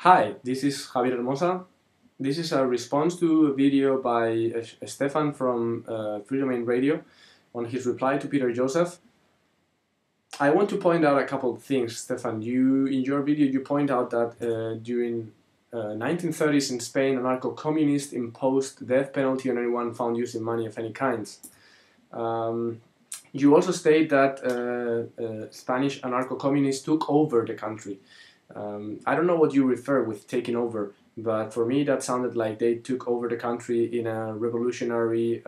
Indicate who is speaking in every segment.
Speaker 1: Hi, this is Javier Hermosa. This is a response to a video by Stefan from Freedomain Radio on his reply to Peter Joseph. I want to point out a couple of things, Stefan. In your video, you point out that during 1930s in Spain, anarcho-communists imposed the death penalty on anyone found using money of any kinds. You also state that Spanish anarcho-communists took over the country. I don't know what you refer with taking over, but for me that sounded like they took over the country in a revolutionary,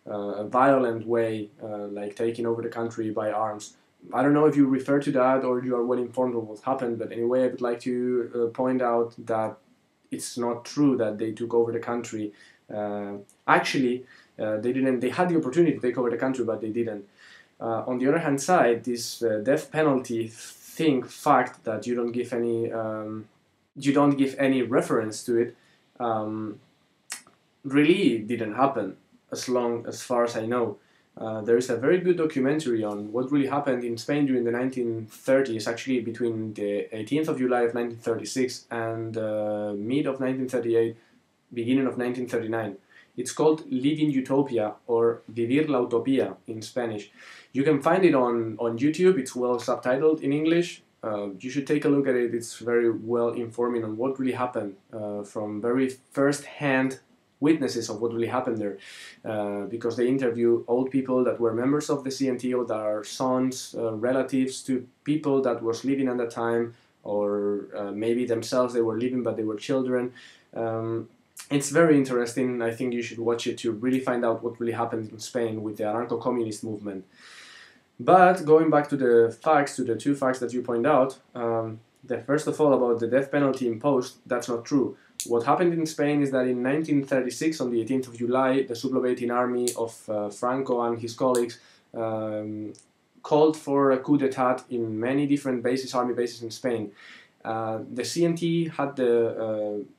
Speaker 1: violent way, like taking over the country by arms. I don't know if you refer to that or you are well informed of what happened, but anyway, I would like to point out that it's not true that they took over the country. Actually, they didn't. They had the opportunity to take over the country, but they didn't. On the other hand side, this death penalty fact that you don't give any reference to it really didn't happen, as far as I know. There is a very good documentary on what really happened in Spain during the 1930s, actually between the 18th of July of 1936 and mid of 1938, beginning of 1939. It's called Living Utopia, or Vivir la Utopía in Spanish. You can find it on YouTube. It's well subtitled in English. You should take a look at it. It's very well informing on what really happened, from very first-hand witnesses of what really happened there, because they interview old people that were members of the CNT, or that are sons, relatives to people that was living at the time, or maybe themselves they were living but they were children. It's very interesting. I think you should watch it to really find out what really happened in Spain with the anarcho-communist movement. But going back to the facts, to the two facts that you point out, first of all, about the death penalty imposed, that's not true. What happened in Spain is that in 1936, on the 18th of July, the sublevating army of Franco and his colleagues called for a coup d'etat in many different army bases in Spain. The CNT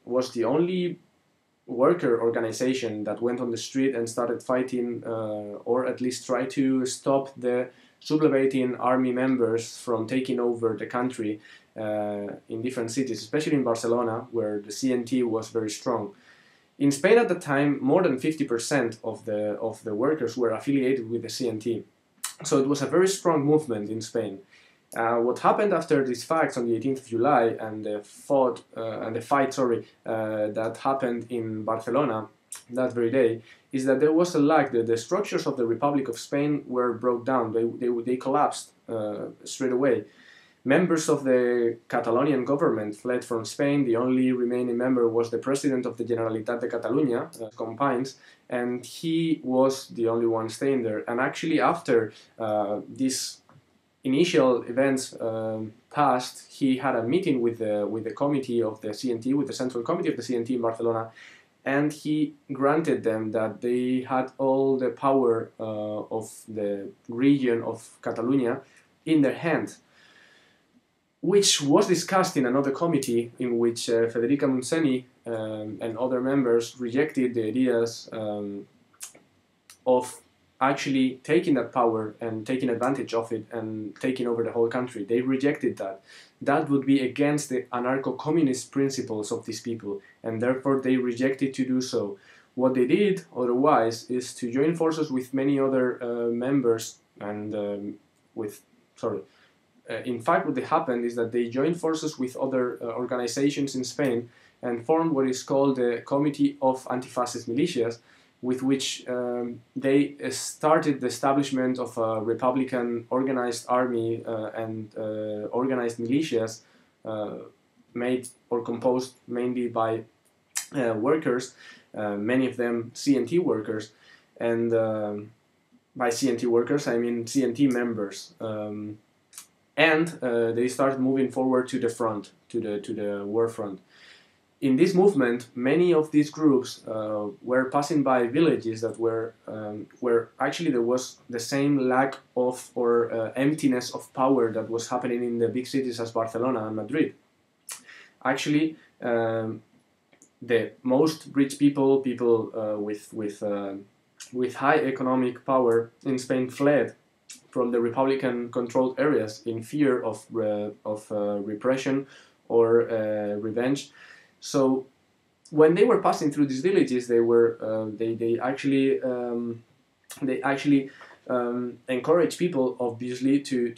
Speaker 1: was the only worker organization that went on the street and started fighting, or at least try to stop the sublevating army members from taking over the country in different cities, especially in Barcelona, where the CNT was very strong. In Spain at the time, more than 50% of the workers were affiliated with the CNT. So it was a very strong movement in Spain. What happened after these facts on the 18th of July and the fight that happened in Barcelona that very day is that there was a lack. The structures of the Republic of Spain were broke down. They collapsed straight away. Members of the Catalonian government fled from Spain. The only remaining member was the president of the Generalitat de Catalunya, Companys, and he was the only one staying there. And actually, after these initial events passed, he had a meeting with the committee of the CNT, with the Central Committee of the CNT in Barcelona, and he granted them that they had all the power of the region of Catalonia in their hands, which was discussed in another committee in which Federica Montseny and other members rejected the ideas of actually taking that power and taking advantage of it and taking over the whole country. They rejected that. That would be against the anarcho-communist principles of these people, and therefore they rejected to do so. What they did otherwise is to join forces with many other members and in fact, what happened is that they joined forces with other organizations in Spain and formed what is called the Committee of Anti-Fascist Militias, with which they started the establishment of a Republican organized army and organized militias made or composed mainly by workers, many of them CNT workers, and by CNT workers I mean CNT members. And they started moving forward to the front, to the war front. In this movement, many of these groups were passing by villages that were where actually there was the same lack of or emptiness of power that was happening in the big cities as Barcelona and Madrid. Actually, the most rich people with high economic power in Spain fled from the Republican-controlled areas in fear of repression or revenge. So when they were passing through these villages, they actually encourage people, obviously, to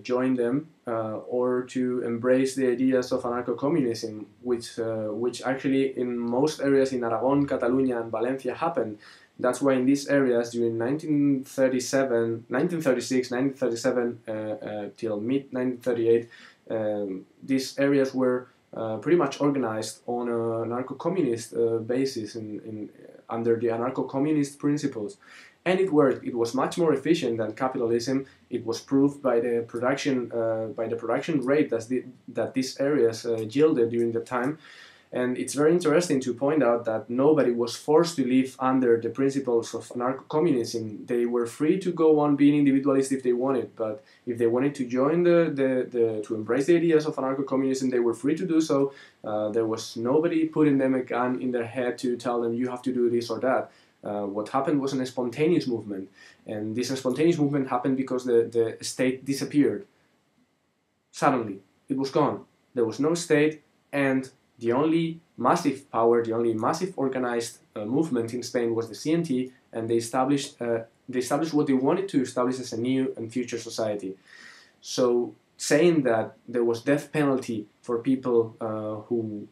Speaker 1: join them or to embrace the ideas of anarcho-communism, which actually in most areas in Aragon, Catalonia, and Valencia happened. That's why in these areas during 1936, 1937 till mid 1938, these areas were pretty much organized on a anarcho-communist basis under the anarcho-communist principles. And it worked. It was much more efficient than capitalism. It was proved by the production rate that these areas yielded during the time. And it's very interesting to point out that nobody was forced to live under the principles of anarcho-communism. They were free to go on being individualist if they wanted, but if they wanted to join to embrace the ideas of anarcho-communism, they were free to do so. There was nobody putting them a gun in their head to tell them you have to do this or that. What happened was a spontaneous movement, and this spontaneous movement happened because the state disappeared. Suddenly, it was gone. There was no state, and the only massive power, the only massive organized movement in Spain was the CNT, and they established what they wanted to establish as a new and future society. So saying that there was death penalty for people who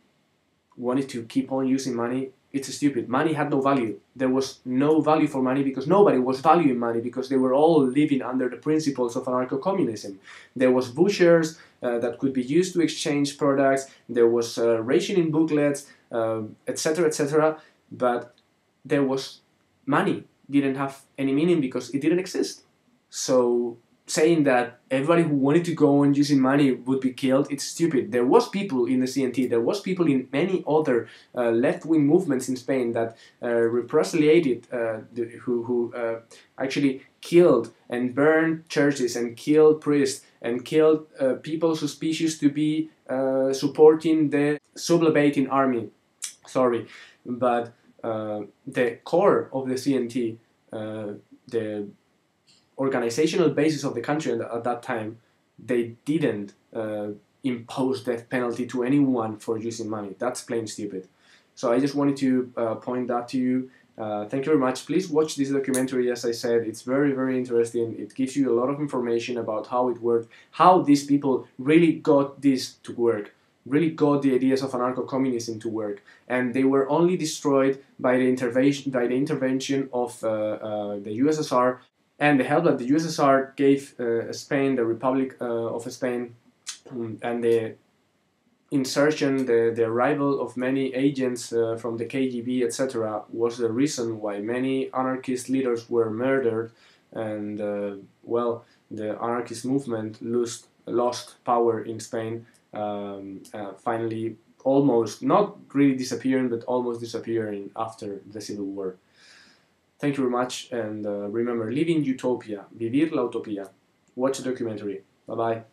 Speaker 1: wanted to keep on using money, it's stupid. Money had no value. There was no value for money because nobody was valuing money, because they were all living under the principles of anarcho-communism. There was butchers that could be used to exchange products. There was rationing booklets, etc., etc. But there was money didn't have any meaning because it didn't exist. So saying that everybody who wanted to go on using money would be killed, it's stupid. There was people in the CNT, there was people in many other left-wing movements in Spain that represaliated, who actually killed and burned churches and killed priests and killed people suspicious to be supporting the sublevating army. Sorry, but the core of the CNT, the organizational basis of the country at that time, they didn't impose death penalty to anyone for using money. That's plain stupid. So I just wanted to point that to you. Thank you very much. Please watch this documentary. As I said, it's very, very interesting. It gives you a lot of information about how it worked, how these people really got this to work, really got the ideas of anarcho-communism to work, and they were only destroyed by the intervention of the USSR and the help that the USSR gave Spain, the Republic of Spain, and the insertion, the arrival of many agents from the KGB, etc., was the reason why many anarchist leaders were murdered, and well, the anarchist movement lost power in Spain, finally almost, not really disappearing, but almost disappearing after the Civil War. Thank you very much, and remember, live in utopia, vivir la utopía. Watch the documentary. Bye-bye.